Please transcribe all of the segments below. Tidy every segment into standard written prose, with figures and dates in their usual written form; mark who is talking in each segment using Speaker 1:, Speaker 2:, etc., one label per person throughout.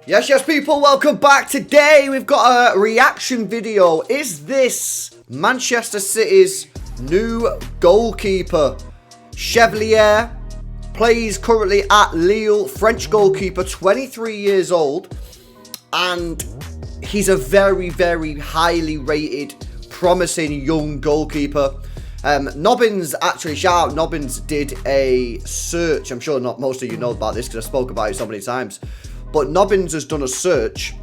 Speaker 1: Yes, people, welcome back. Today we've got a reaction video. Is this Manchester City's new goalkeeper? Chevalier plays currently at Lille, French goalkeeper, 23 years old. And he's a very, very highly rated, promising young goalkeeper. Nobbins, actually, shout out Nobbins, did a search. I'm sure not most of you know about this because I spoke about it so many times. But Nobbins has done a search.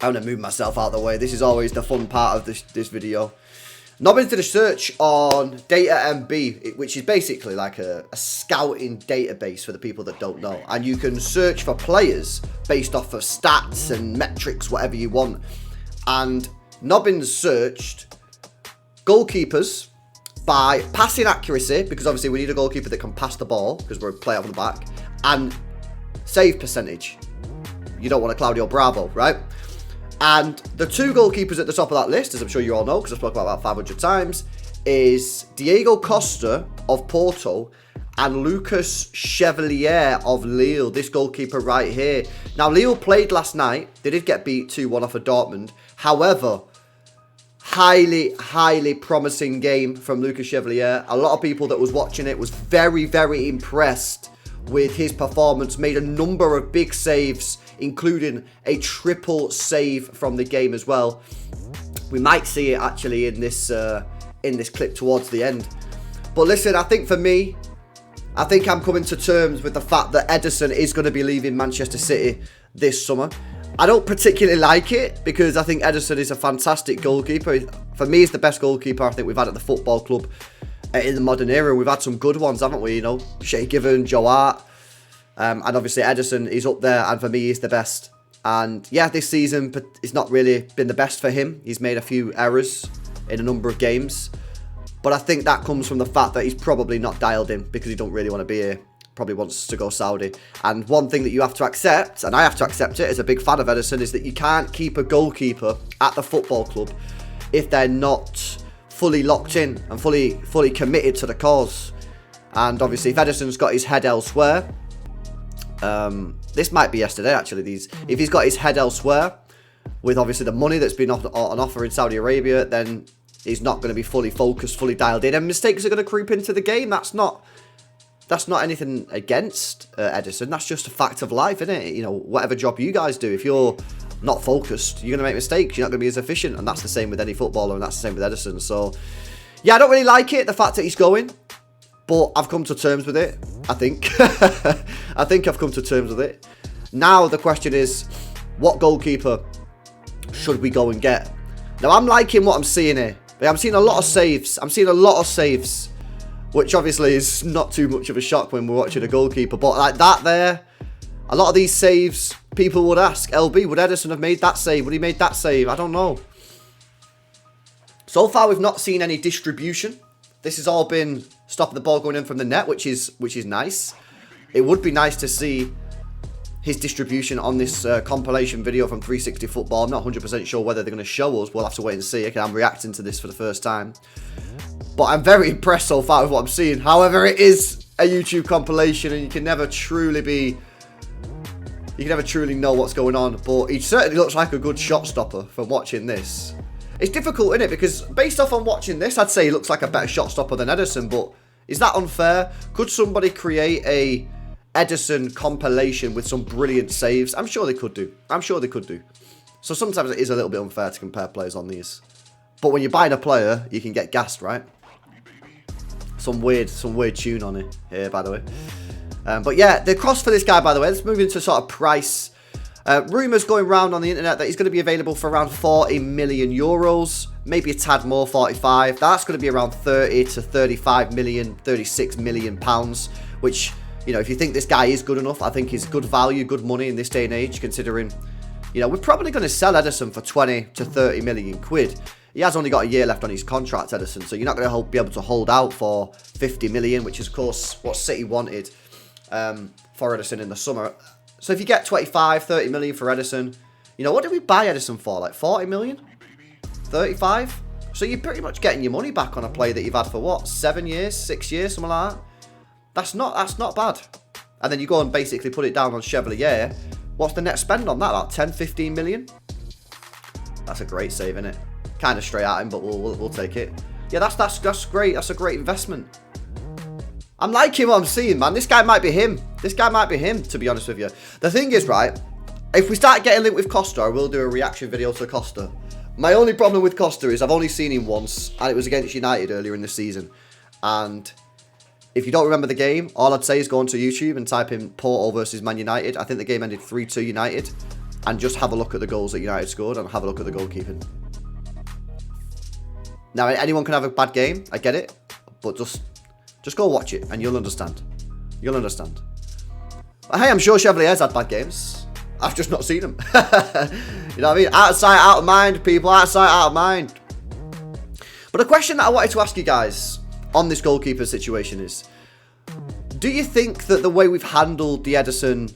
Speaker 1: I'm going to move myself out of the way. This is always the fun part of this video. Nobbins did a search on DataMB, which is basically like a scouting database for the people that don't know. And you can search for players based off of stats and metrics, whatever you want. And Nobbins searched goalkeepers by passing accuracy, because obviously we need a goalkeeper that can pass the ball, because we're a player on the back, and save percentage. You don't want a Claudio Bravo, right? And the two goalkeepers at the top of that list, as I'm sure you all know, because I've spoken about 500 times, is Diego Costa of Porto and Lucas Chevalier of Lille, this goalkeeper right here. Now, Lille played last night. They did get beat 2-1 off of Dortmund. However, highly promising game from Lucas Chevalier. A lot of people that was watching it was very, very impressed with his performance. Made a number of big saves, including a triple save from the game as well. We might see it actually in this clip towards the end. But listen, I think for me, I think I'm coming to terms with the fact that Ederson is going to be leaving Manchester City this summer. I don't particularly like it because I think Ederson is a fantastic goalkeeper. For me, he's the best goalkeeper I think we've had at the football club in the modern era. We've had some good ones, haven't we? You know, Shea Given, Joe Hart. And obviously Ederson is up there, and for me, he's the best. And yeah, this season, but it's not really been the best for him. He's made a few errors in a number of games. But I think that comes from the fact that he's probably not dialed in because he don't really want to be here. Probably wants to go Saudi. And one thing that you have to accept, and I have to accept it as a big fan of Ederson, is that you can't keep a goalkeeper at the football club if they're not fully locked in and fully committed to the cause. And obviously, if Ederson's got his head elsewhere, this might be yesterday actually. If he's got his head elsewhere, with obviously the money that's been on offer in Saudi Arabia, then he's not going to be fully focused, fully dialed in, and mistakes are going to creep into the game. That's not anything against Ederson. That's just a fact of life, isn't it? You know, whatever job you guys do, if you're not focused, you're going to make mistakes. You're not going to be as efficient, and that's the same with any footballer, and that's the same with Ederson. So, yeah, I don't really like it, the fact that he's going, but I've come to terms with it, I think. I think I've come to terms with it. Now the question is, what goalkeeper should we go and get? Now, I'm liking what I'm seeing here. I'm seeing a lot of saves. Which obviously is not too much of a shock when we're watching a goalkeeper. But like that there, a lot of these saves, people would ask, LB, would Ederson have made that save? Would he made that save? I don't know. So far, we've not seen any distribution. This has all been stopping the ball going in from the net, which is nice. It would be nice to see his distribution on this compilation video from 360 Football. I'm not 100% sure whether they're going to show us. We'll have to wait and see. Okay, I'm reacting to this for the first time. But I'm very impressed so far with what I'm seeing. However, it is a YouTube compilation, and you can never truly know what's going on. But he certainly looks like a good shot stopper from watching this. It's difficult, isn't it? Because based off on watching this, I'd say he looks like a better shot stopper than Ederson. But is that unfair? Could somebody create a Ederson compilation with some brilliant saves? I'm sure they could do. So sometimes it is a little bit unfair to compare players on these. But when you're buying a player, you can get gassed, right? Some weird tune on it here, by the way. But yeah, the cost for this guy, by the way, let's move into sort of price. Rumours going around on the internet that he's going to be available for around 40 million euros. Maybe a tad more, 45. That's going to be around 30 to 35 million, 36 million pounds. Which, you know, if you think this guy is good enough, I think is good value, good money in this day and age, considering, you know, we're probably going to sell Ederson for 20 to 30 million quid. He has only got a year left on his contract, Ederson, so you're not going to be able to hold out for 50 million, which is, of course, what City wanted for Ederson in the summer. So if you get 25, 30 million for Ederson, you know, what did we buy Ederson for? Like 40 million? 35? So you're pretty much getting your money back on a player that you've had for, what, 7 years, 6 years, something like that? That's not bad. And then you go and basically put it down on Chevalier What's the net spend on that? About 10, 15 million? That's a great save, isn't it? Kind of straight at him, but we'll take it. Yeah, that's great. That's a great investment. I'm liking what I'm seeing, man. This guy might be him. This guy might be him, to be honest with you. The thing is, right, if we start getting linked with Costa, I will do a reaction video to Costa. My only problem with Costa is I've only seen him once, and it was against United earlier in the season. And if you don't remember the game, all I'd say is go onto YouTube and type in Porto versus Man United. I think the game ended 3-2 United. And just have a look at the goals that United scored and have a look at the goalkeeping. Now, anyone can have a bad game. I get it. But just go watch it and you'll understand. You'll understand. But hey, I'm sure Chevalier's had bad games. I've just not seen them. You know what I mean? Out of sight, out of mind, people. Out of sight, out of mind. But a question that I wanted to ask you guys on this goalkeeper situation is, do you think that the way we've handled the Ederson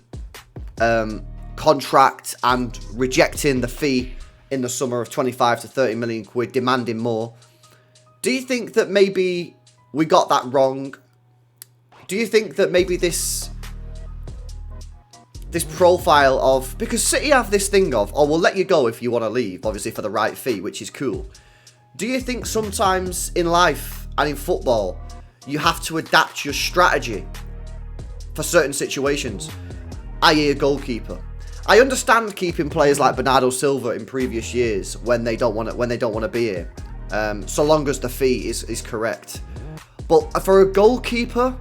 Speaker 1: contract and rejecting the fee in the summer of 25 to 30 million quid, demanding more, do you think that maybe we got that wrong? Do you think that maybe this profile of, because City have this thing of, oh, we'll let you go if you want to leave, obviously for the right fee, which is cool. Do you think sometimes in life and in football, you have to adapt your strategy for certain situations, i.e. a goalkeeper? I understand keeping players like Bernardo Silva in previous years when they don't want to be here, so long as the fee is correct. But for a goalkeeper,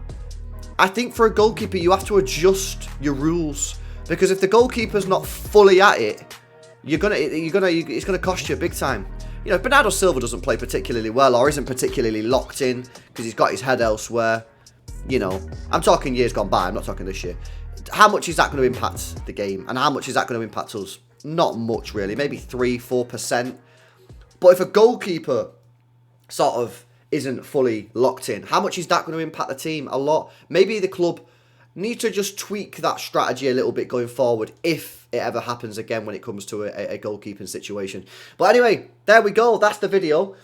Speaker 1: I think for a goalkeeper you have to adjust your rules, because if the goalkeeper's not fully at it, it's gonna cost you big time. You know, Bernardo Silva doesn't play particularly well or isn't particularly locked in because he's got his head elsewhere. You know, I'm talking years gone by. I'm not talking this year. How much is that going to impact the game? And how much is that going to impact us? Not much, really. Maybe 3-4%. But if a goalkeeper sort of isn't fully locked in, how much is that going to impact the team? A lot. Maybe the club need to just tweak that strategy a little bit going forward if it ever happens again when it comes to a goalkeeping situation. But anyway, there we go. That's the video.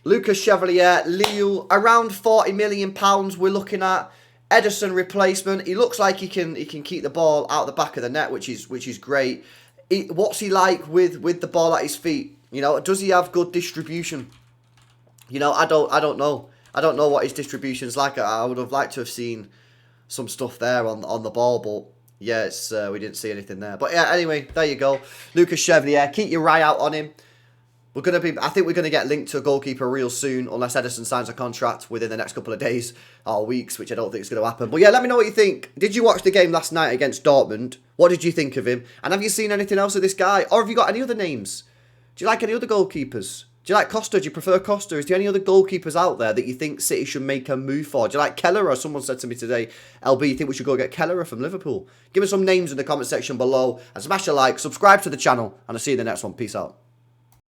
Speaker 1: Lucas Chevalier, Lille, around £40 million we're looking at. Ederson replacement. He looks like he can keep the ball out the back of the net, which is great. What's he like with the ball at his feet? You know, does he have good distribution? You know, I don't know. I don't know what his distribution's like. I would have liked to have seen some stuff there on the ball, but yeah, we didn't see anything there. But yeah, anyway, there you go. Lucas Chevalier, keep your eye out on him. I think we're gonna get linked to a goalkeeper real soon, unless Ederson signs a contract within the next couple of days or weeks, which I don't think is gonna happen. But yeah, let me know what you think. Did you watch the game last night against Dortmund? What did you think of him? And have you seen anything else of this guy? Or have you got any other names? Do you like any other goalkeepers? Do you like Costa? Do you prefer Costa? Is there any other goalkeepers out there that you think City should make a move for? Do you like Kelleher? Someone said to me today, LB, you think we should go get Kelleher from Liverpool? Give us some names in the comment section below and smash a like, subscribe to the channel, and I'll see you in the next one. Peace out.